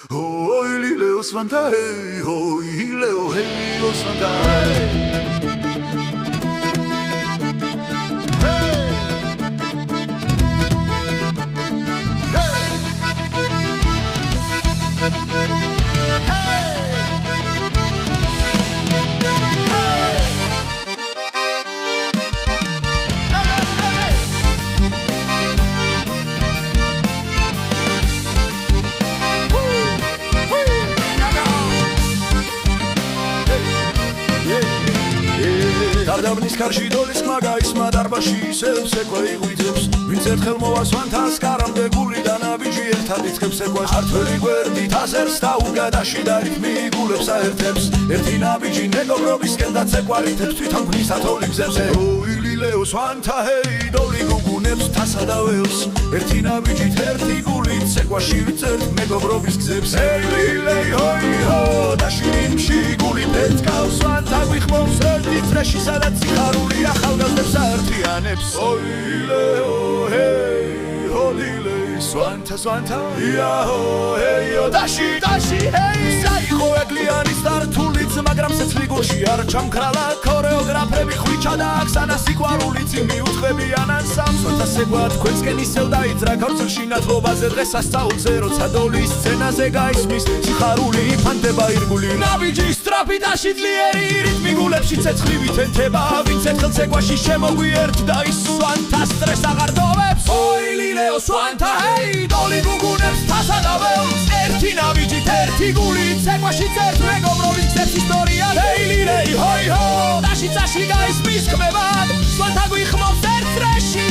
Oi Leo Svanta, oi Leo, hey Leo Svanta. Დაბნის კარში დოლის მაგაისმა დარბაში ისევ სეკვე იღვიძებს ვინც ერთხელ მოვასვანთას კარამდე გული და ნაბიჯი ერთად იწყებს ეკვას ართველი გვერდით აზერს და უგადაში და რითმი იგულებს აერთებს ერთი ნაბიჯი მეგობრობისკენ და ცეკვარითებს თვითონ ქმნის ათოლი გზებზე ოილი ლეო სვანთა ჰეი დოლი გუგუნებს თასა და ველს ერთი ნაბიჯით ერთი გულით ცეკვაში ვიწერთ მეგობრობის გზებს ეილი ლეი ჰოი ჰო და შირიმში გული პეთკავს სვანთა გვიხმობს ერთი წრეში სადაც სიხარული ახალგაზრდებს აერთიანებს ოი ლეო ჰეი ჰოლი ლეი სვანთა სვანთა იაჰო ჰეიო დაში ჰეი საიხო ეგლიანი სტართულიც მაგრამ სეცლიგურში არ ჩამქრალა ქორეოგრაფები ხვიჩა და აქსანა სიყვარულიც მიუთხებიან ან სამსვანთა სეგვა თქვენსკენ ისევ დაიძრა ქორწილში ნათლობაზე დღეს ასწაულზე როცა დოლის სცენაზე გაისმის სიხარული იფანტება ირგული ნაბიჯი სწრაფი და შიდლიერი რიტმი გულებში ცეცხლივით ეთება ვინც ერთხელ ცეკვაში შემოგვიერთ და ის სვანთა სტრეს აღარ დოვებს ოილი ლეო სვანთა ჰეი დოლი გუგუნებს თასა და ველს ერთი ნაბიჯით ერთი გულით ცეკვაში წერთ მეგობრობის გზებს ისტორია ეილი ლეი ჰოი ჰო დაში წაში გაისმის ხმებად სვანთა გვიხმობს ერთ წრეში